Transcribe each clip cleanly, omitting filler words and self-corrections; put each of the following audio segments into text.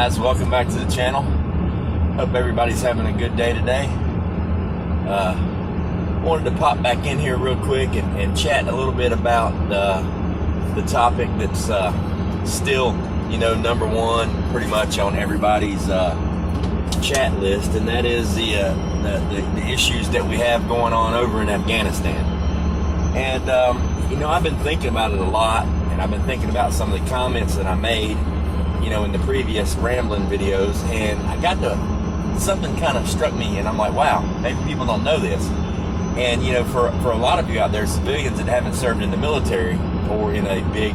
guys, welcome back to the channel. Hope everybody's having a good day today. Wanted to pop back in here real quick and chat a little bit about the topic that's still, number one pretty much on everybody's chat list, and that is the issues that we have going on over in Afghanistan. And I've been thinking about it a lot, and I've been thinking about some of the comments that I made in the previous Ramblin videos, and I got to, something kind of struck me, and I'm like, wow, maybe people don't know this. And for a lot of you out there, civilians that haven't served in the military or in a big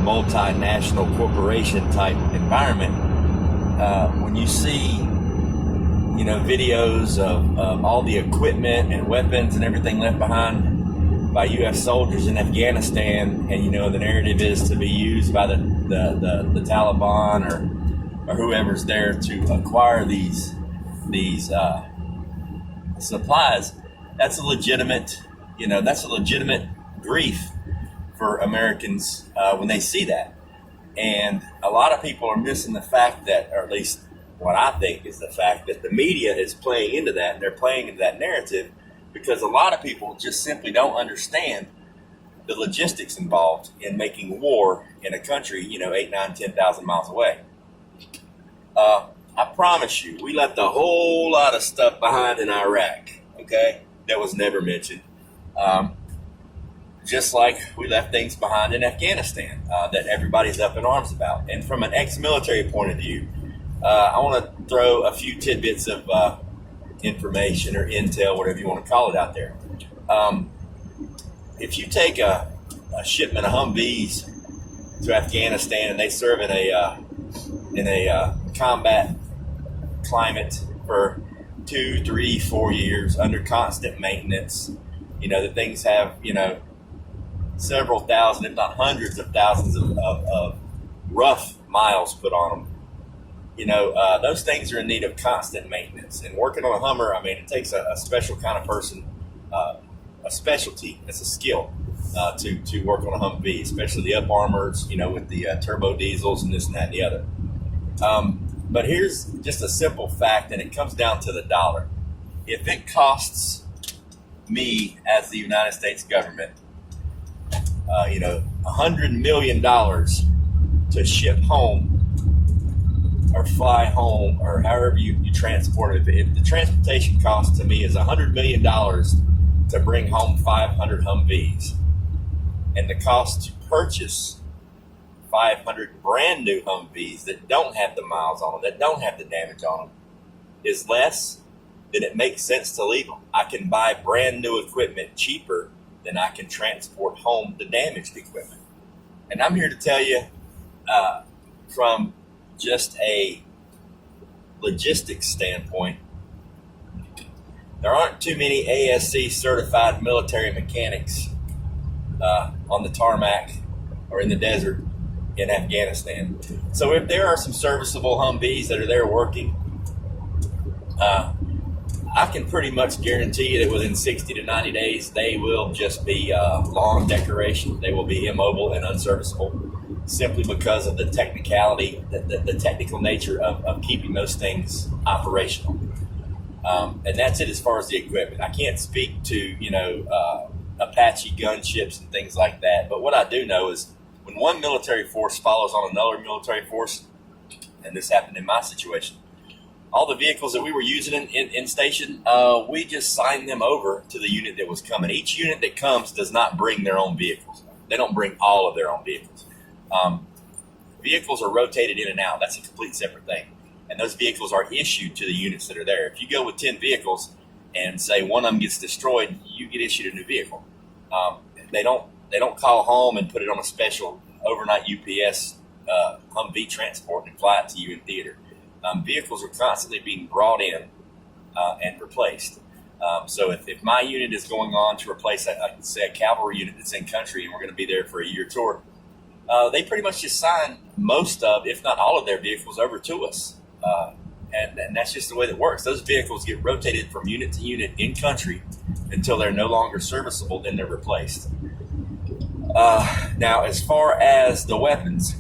multinational corporation type environment, when you see videos of all the equipment and weapons and everything left behind by U.S. soldiers in Afghanistan, and the narrative is to be used by the Taliban or whoever's there to acquire these supplies, that's a legitimate grief for Americans when they see that. And a lot of people are missing the fact that, or at least what I think is the fact, that the media is playing into that, and they're playing into that narrative because a lot of people just simply don't understand the logistics involved in making war in a country, 8, 9, 10,000 miles away. I promise you, we left a whole lot of stuff behind in Iraq, okay, that was never mentioned. Just like we left things behind in Afghanistan that everybody's up in arms about. And from an ex-military point of view, I want to throw a few tidbits of information or intel, whatever you want to call it, out there. If you take a shipment of Humvees to Afghanistan and they serve in a combat climate for 2, 3, 4 years under constant maintenance, the things have several thousand, if not hundreds of thousands of rough miles put on them. Those things are in need of constant maintenance. And working on a Hummer, it takes a special kind of person, a specialty, it's a skill to work on a Humvee, especially the up armors, with the turbo diesels and this and that and the other. But here's just a simple fact, and it comes down to the dollar. If it costs me as the United States government, $100 million to ship home or fly home, or however you transport it. If the transportation cost to me is $100 million to bring home 500 Humvees, and the cost to purchase 500 brand new Humvees that don't have the miles on them, that don't have the damage on them, is less, then it makes sense to leave them. I can buy brand new equipment cheaper than I can transport home the damaged equipment. And I'm here to tell you, from just a logistics standpoint, there aren't too many ASC certified military mechanics on the tarmac or in the desert in Afghanistan. So if there are some serviceable Humvees that are there working, I can pretty much guarantee you that within 60 to 90 days, they will just be long decoration. They will be immobile and unserviceable, simply because of the technicality, the technical nature of keeping those things operational. And that's it as far as the equipment. I can't speak to, Apache gunships and things like that. But what I do know is when one military force follows on another military force, and this happened in my situation, all the vehicles that we were using in station, we just signed them over to the unit that was coming. Each unit that comes does not bring their own vehicles. They don't bring all of their own vehicles. Vehicles are rotated in and out. That's a complete separate thing. And those vehicles are issued to the units that are there. If you go with 10 vehicles and say one of them gets destroyed, you get issued a new vehicle. They don't call home and put it on a special overnight UPS Humvee transport and fly it to you in theater. Vehicles are constantly being brought in and replaced. So if my unit is going on to replace, say, a cavalry unit that's in country and we're going to be there for a year tour, they pretty much just sign most of, if not all of their vehicles over to us. And that's just the way that works. Those vehicles get rotated from unit to unit in country until they're no longer serviceable, then they're replaced. Now, as far as the weapons,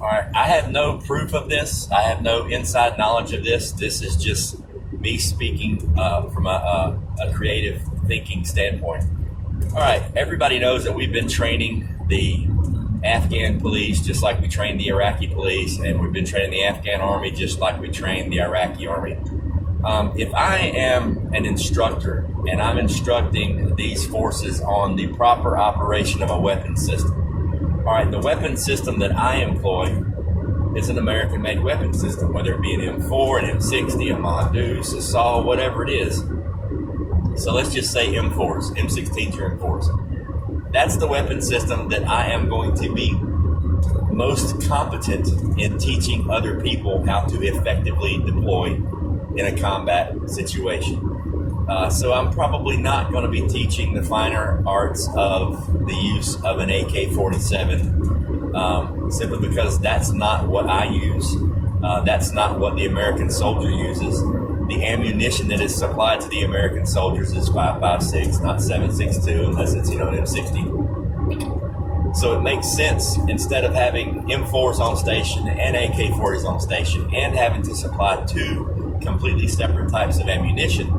All right, I have no proof of this. I have no inside knowledge of this. This is just me speaking from a creative thinking standpoint. All right, everybody knows that we've been training the Afghan police just like we train the Iraqi police, and we've been training the Afghan army just like we train the Iraqi army. If I am an instructor and I'm instructing these forces on the proper operation of a weapon system, all right, the weapon system that I employ is an American-made weapon system, whether it be an M4, an M60, a Mongoose, a SAW, whatever it is. So let's just say M4s, M16s or M4s. That's the weapon system that I am going to be most competent in teaching other people how to effectively deploy in a combat situation. So I'm probably not going to be teaching the finer arts of the use of an AK-47 simply because that's not what I use. That's not what the American soldier uses. The ammunition that is supplied to the American soldiers is 5.56, not 7.62, unless it's an M60. So it makes sense, instead of having M4s on station and AK-40s on station and having to supply two completely separate types of ammunition,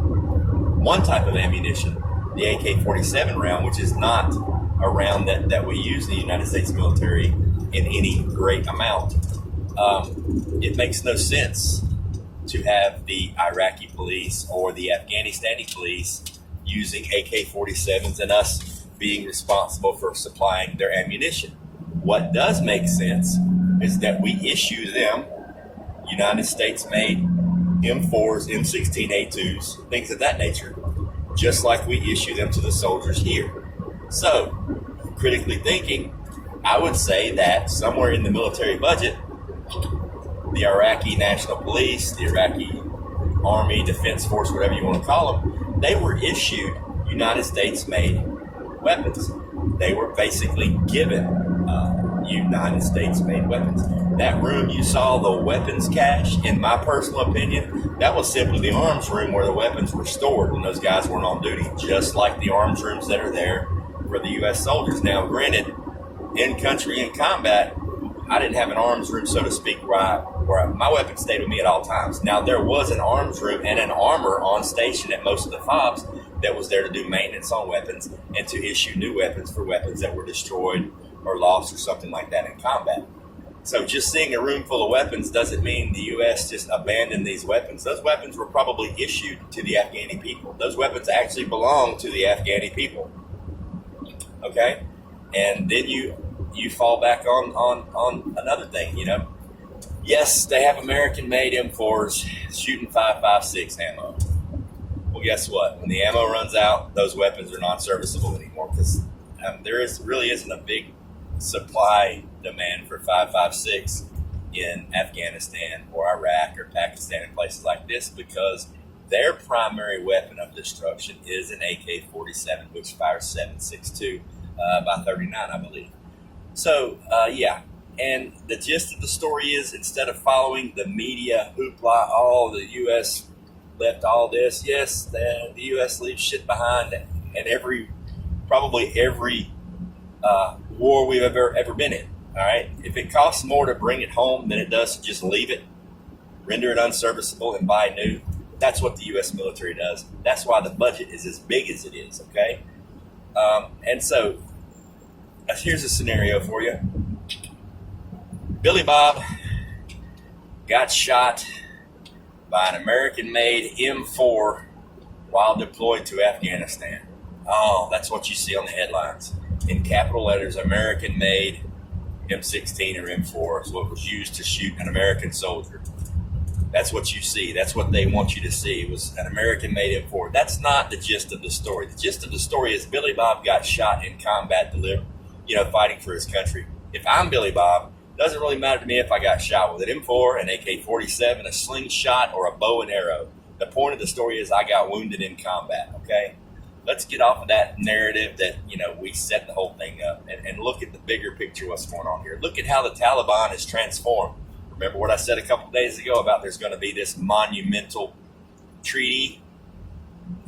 one type of ammunition, the AK-47 round, which is not a round that we use in the United States military in any great amount. It makes no sense to have the Iraqi police or the Afghanistani police using AK-47s and us being responsible for supplying their ammunition. What does make sense is that we issue them United States-made M4s, M16A2s, things of that nature, just like we issue them to the soldiers here. So, critically thinking, I would say that somewhere in the military budget, the Iraqi National Police, the Iraqi Army, Defense Force, whatever you want to call them, they were issued United States-made weapons. They were basically given United States-made weapons. That room you saw, the weapons cache, in my personal opinion, that was simply the arms room where the weapons were stored when those guys weren't on duty, just like the arms rooms that are there for the U.S. soldiers. Now, granted, in country, in combat, I didn't have an arms room, so to speak, where my weapons stayed with me at all times. Now, there was an arms room and an armor on station at most of the FOBs that was there to do maintenance on weapons and to issue new weapons for weapons that were destroyed or lost or something like that in combat. So just seeing a room full of weapons doesn't mean the U.S. just abandoned these weapons. Those weapons were probably issued to the Afghani people. Those weapons actually belong to the Afghani people. Okay? And then you fall back on another thing, you know. Yes, they have American-made M4s shooting 5.56 ammo. Well, guess what? When the ammo runs out, those weapons are not serviceable anymore because really isn't a big supply demand for 5.56 in Afghanistan or Iraq or Pakistan and places like this, because their primary weapon of destruction is an AK-47, which fires 7.62 by 39, I believe. So, yeah. And the gist of the story is, instead of following the media hoopla, the U.S. left all this, yes, the U.S. leaves shit behind, and probably every war we've ever been in. All right, if it costs more to bring it home than it does to just leave it, render it unserviceable, and buy new, that's what the U.S. military does. That's why the budget is as big as it is. Okay, and so here's a scenario for you. Billy Bob got shot by an American-made M4 while deployed to Afghanistan. Oh, that's what you see on the headlines. In capital letters, American-made M16 or M4 is what was used to shoot an American soldier. That's what you see. That's what they want you to see. It was an American-made M4. That's not the gist of the story. The gist of the story is Billy Bob got shot in combat, fighting for his country. If I'm Billy Bob, it doesn't really matter to me if I got shot with an M4, an AK-47, a slingshot, or a bow and arrow. The point of the story is I got wounded in combat, okay? Let's get off of that narrative that, we set the whole thing up and look at the bigger picture, what's going on here. Look at how the Taliban is transformed. Remember what I said a couple of days ago about there's going to be this monumental treaty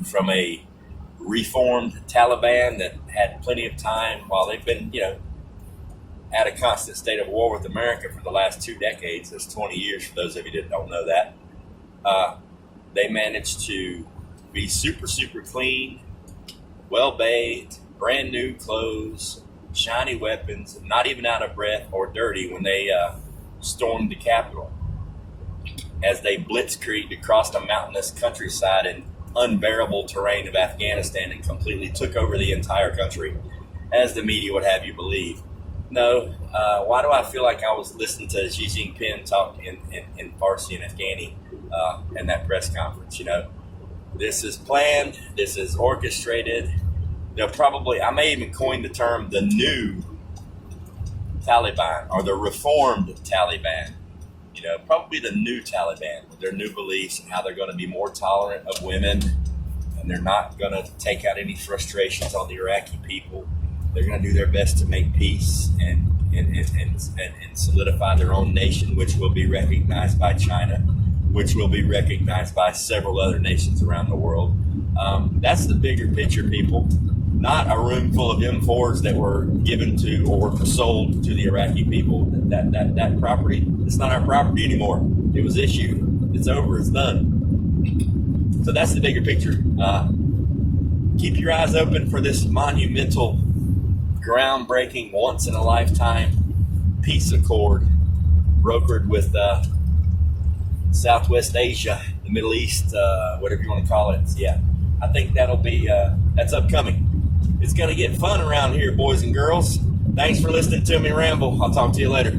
from a reformed Taliban that had plenty of time while they've been, at a constant state of war with America for the last 2 decades. That's 20 years for those of you that don't know that. They managed to be super, super clean, well-bathed, brand new clothes, shiny weapons, not even out of breath or dirty when they stormed the Capitol as they blitzkrieged across the mountainous countryside and unbearable terrain of Afghanistan and completely took over the entire country, as the media would have you believe. No, why do I feel like I was listening to Xi Jinping talk in Farsi and Afghani in that press conference? You know, this is planned, this is orchestrated. They'll probably, I may even coin the term the new Taliban or the reformed Taliban. You know, probably the new Taliban with their new beliefs and how they're going to be more tolerant of women, and they're not going to take out any frustrations on the Iraqi people. They're going to do their best to make peace and solidify their own nation, which will be recognized by China, which will be recognized by several other nations around the world. That's the bigger picture, people. Not a room full of M4s that were given to or sold to the Iraqi people. That property, it's not our property anymore. It was issued. It's over. It's done. So that's the bigger picture. Keep your eyes open for this monumental, groundbreaking, once-in-a-lifetime peace accord brokered with Southwest Asia, the Middle East, whatever you want to call it. Yeah, I think that'll be, that's upcoming. It's going to get fun around here, boys and girls. Thanks for listening to me ramble. I'll talk to you later.